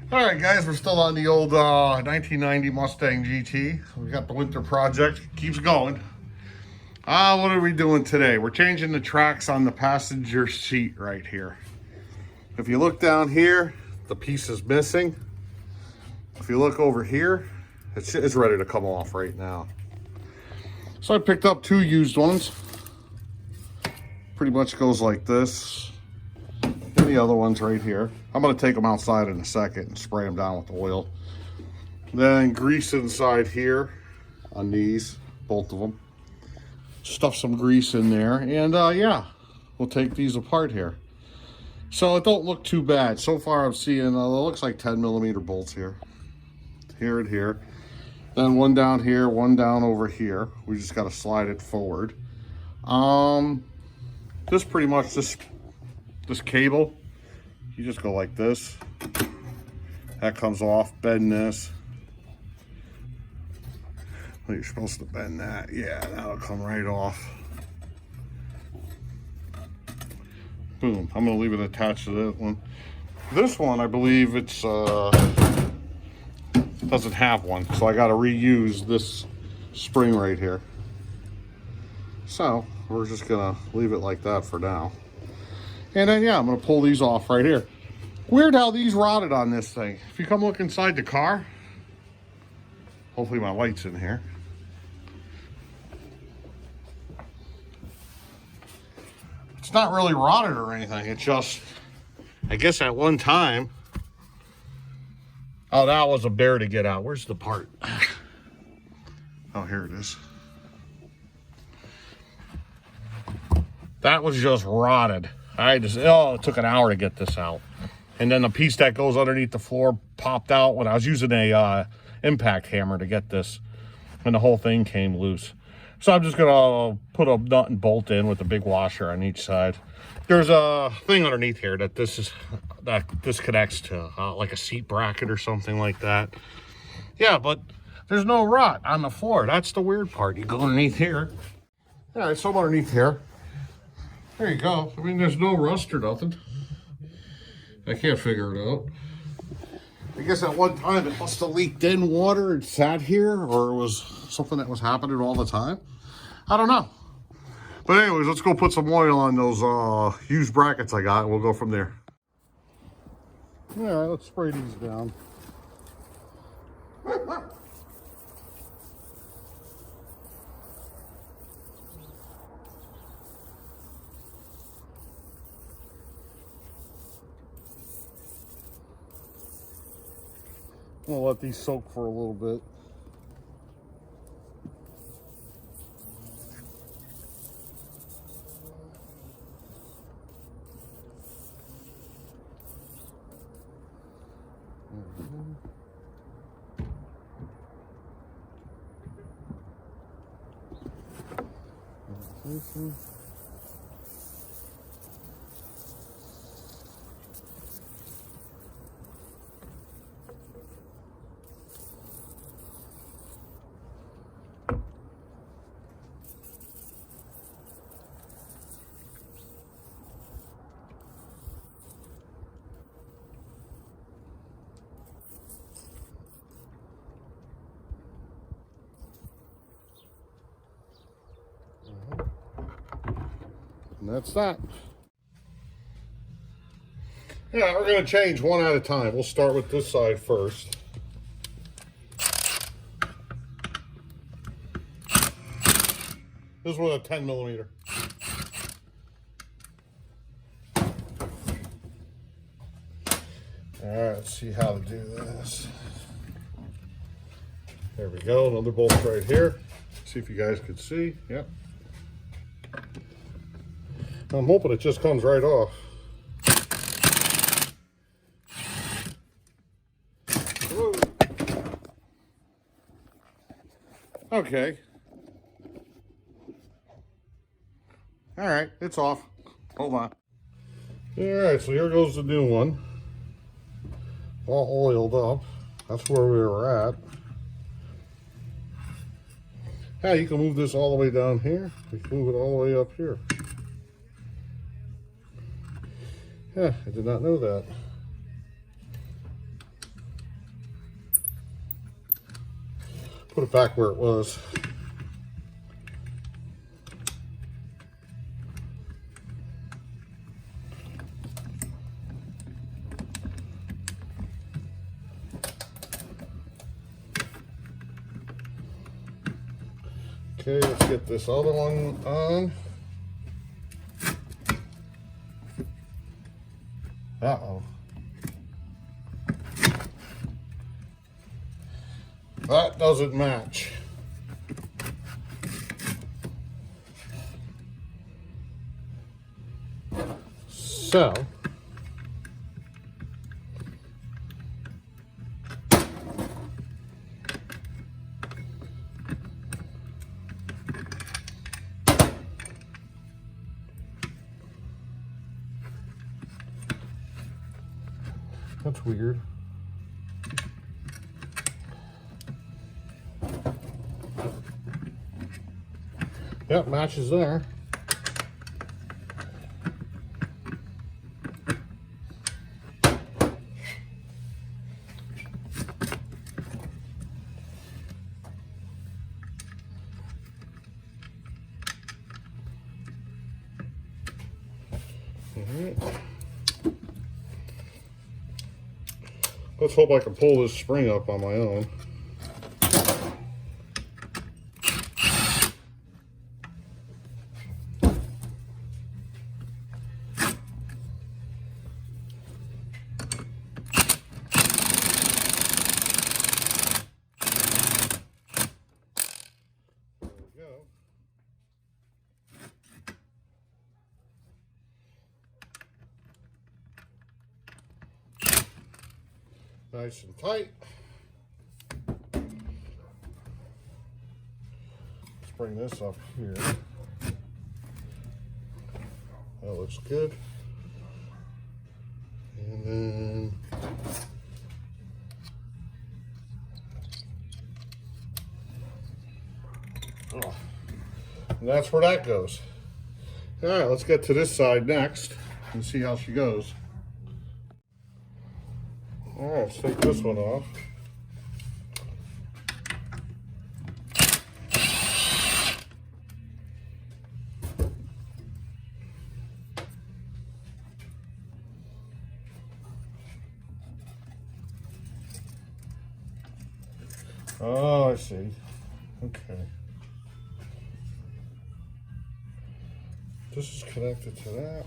All right, guys, we're still on the old 1990 Mustang GT. We got the winter project, keeps going. What are we doing today? We're changing the tracks on the passenger seat right here. If you look down here, the piece is missing. If you look over here, it's ready to come off right now. So I picked up two used ones. Pretty much goes like this. And the other one's right here. I'm going to take them outside in a second and spray them down with oil. Then grease inside here on these, both of them. Stuff some grease in there. And yeah, we'll take these apart here. So it don't look too bad. So far I'm seeing, it looks like 10mm bolts here. Here and here. Then one down here, one down over here. We just got to slide it forward. This pretty much, this cable, you just go like this. That comes off, bend this. Well, you're supposed to bend that. Yeah, that'll come right off. Boom, I'm gonna leave it attached to that one. This one, I believe it's, doesn't have one, so I gotta reuse this spring right here. So, we're just gonna leave it like that for now. And then, yeah, I'm gonna pull these off right here. Weird how these rotted on this thing. If you come look inside the car, hopefully my light's in here. It's not really rotted or anything. It's just, I guess at one time, oh, that was a bear to get out. Where's the part? Oh, here it is. That was just rotted. It took an hour to get this out. And then the piece that goes underneath the floor popped out when I was using a impact hammer to get this. And the whole thing came loose. So I'm just gonna put a nut and bolt in with a big washer on each side. There's a thing underneath here that this connects to, like a seat bracket or something like that. Yeah, but there's no rot on the floor. That's the weird part. You go underneath here. Yeah, it's some underneath here. There you go. I mean, there's no rust or nothing. I can't figure it out. I guess at one time it must have leaked in water and sat here, or it was something that was happening all the time. I don't know. But anyways, let's go put some oil on those used brackets I got, and we'll go from there. All right, let's spray these down. I'm gonna let these soak for a little bit. And that's that. Yeah, we're going to change one at a time. We'll start with this side first. This was a 10mm. All right, let's see how to do this. There we go, another bolt right here. See if you guys can see. Yep. I'm hoping it just comes right off. Whoa. Okay. All right, it's off. Hold on. All right, so here goes the new one. All oiled up. That's where we were at. Yeah, you can move this all the way down here. You can move it all the way up here. Yeah, I did not know that. Put it back where it was. Okay, let's get this other one on. Uh-oh. That doesn't match. So, that's weird. Yep, matches there. Let's hope I can pull this spring up on my own. Nice and tight. Let's bring this up here. That looks good. And then and that's where that goes. All right, let's get to this side next and see how she goes. All right, let's take this one off. Oh, I see. Okay. This is connected to that.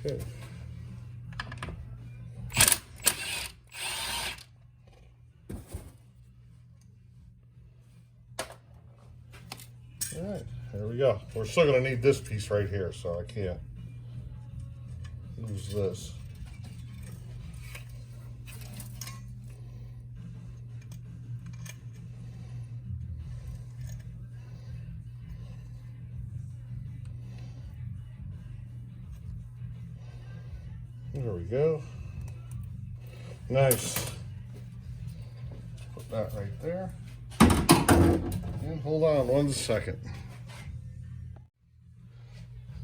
Okay. All right, there we go. We're still going to need this piece right here, so I can't use this. There we go. Nice. Put that right there. And hold on 1 second.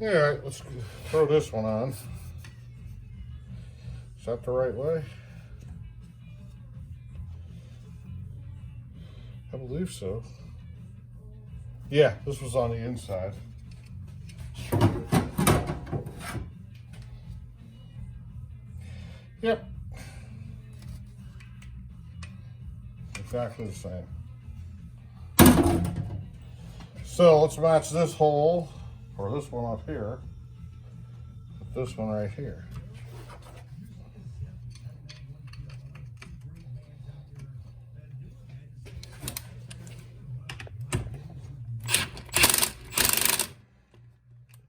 All right, let's throw this one on. Is that the right way? I believe so. Yeah, this was on the inside. Yep. Exactly the same. So let's match this hole, or this one up here, with this one right here.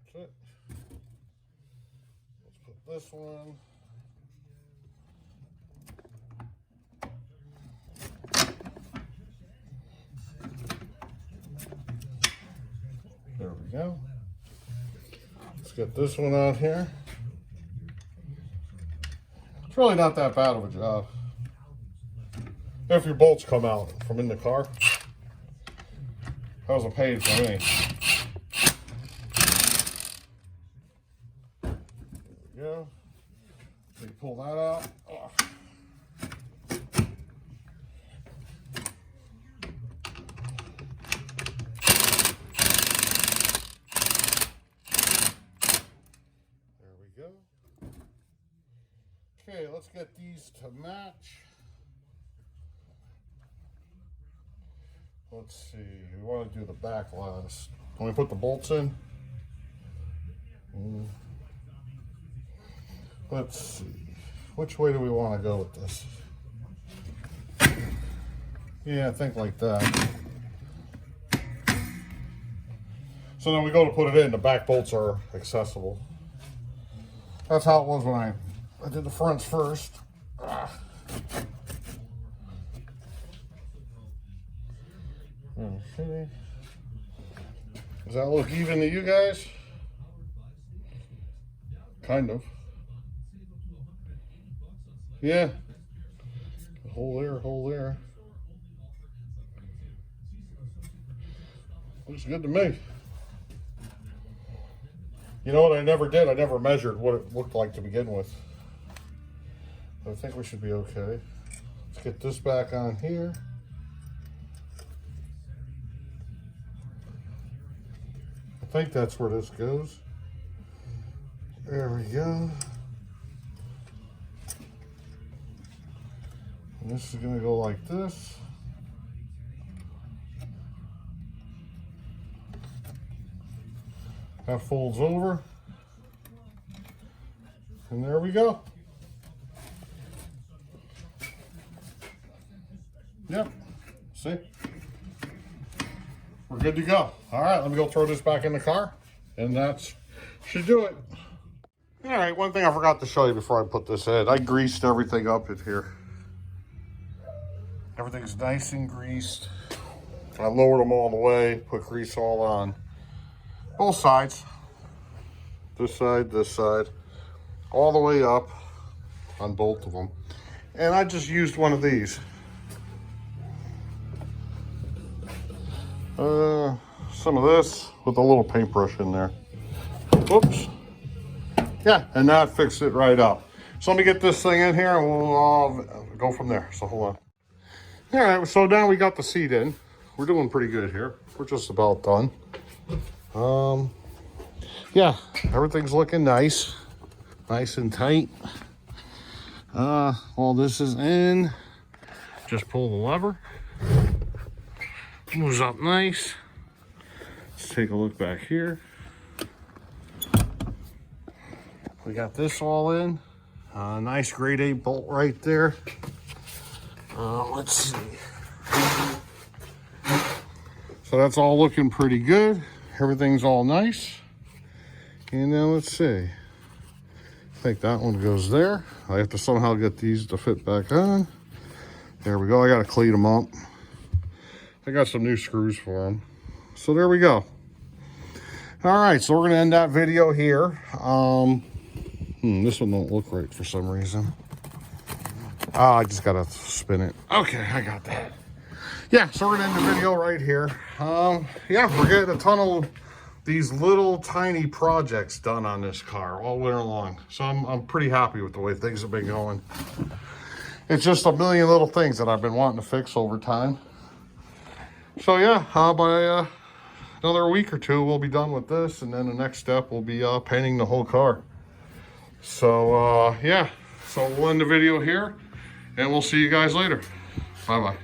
That's it. Let's put this one. There we go. Let's get this one on here. It's really not that bad of a job. If your bolts come out from in the car, that was a pain for me. we go. So you pull that out. Oh. There we go. Okay, let's get these to match. Let's see, we want to do the back last. Can we put the bolts in? Let's see, which way do we want to go with this? Yeah, I think like that. So then we go to put it in, the back bolts are accessible. That's how it was when I did the fronts first. Okay. Does that look even to you guys? Kind of. Yeah. Hole there, hole there. Looks good to me. You know what I never did? I never measured what it looked like to begin with. But I think we should be okay. Let's get this back on here. I think that's where this goes. There we go. And this is going to go like this. That folds over. And there we go. Yep. See? We're good to go. All right, let me go throw this back in the car. And that should do it. All right, one thing I forgot to show you before I put this in. I greased everything up in here. Everything's nice and greased. I lowered them all the way, put grease all on both sides. This side, all the way up on both of them. And I just used one of these. Some of this with a little paintbrush in there. Whoops. Yeah, and that fixed it right up. So let me get this thing in here and we'll go from there. So hold on. All right, so now we got the seat in. We're doing pretty good here. We're just about done. Yeah, everything's looking nice. Nice and tight. All this is in. Just pull the lever. Moves up nice. Let's take a look back here. We got this all in. Nice grade 8 bolt right there. Let's see. So that's all looking pretty good. Everything's all nice. And then let's see. I think that one goes there. I have to somehow get these to fit back on. There we go. I got to clean them up. I got some new screws for them. So there we go. All right, so we're going to end that video here. This one don't look right for some reason. I just got to spin it. Okay, I got that. Yeah, so we're going to end the video right here. Yeah, we're getting a ton of these little tiny projects done on this car all winter long. So I'm pretty happy with the way things have been going. It's just a million little things that I've been wanting to fix over time. So yeah, by another week or two, we'll be done with this. And then the next step will be painting the whole car. So yeah, so we'll end the video here and we'll see you guys later. Bye-bye.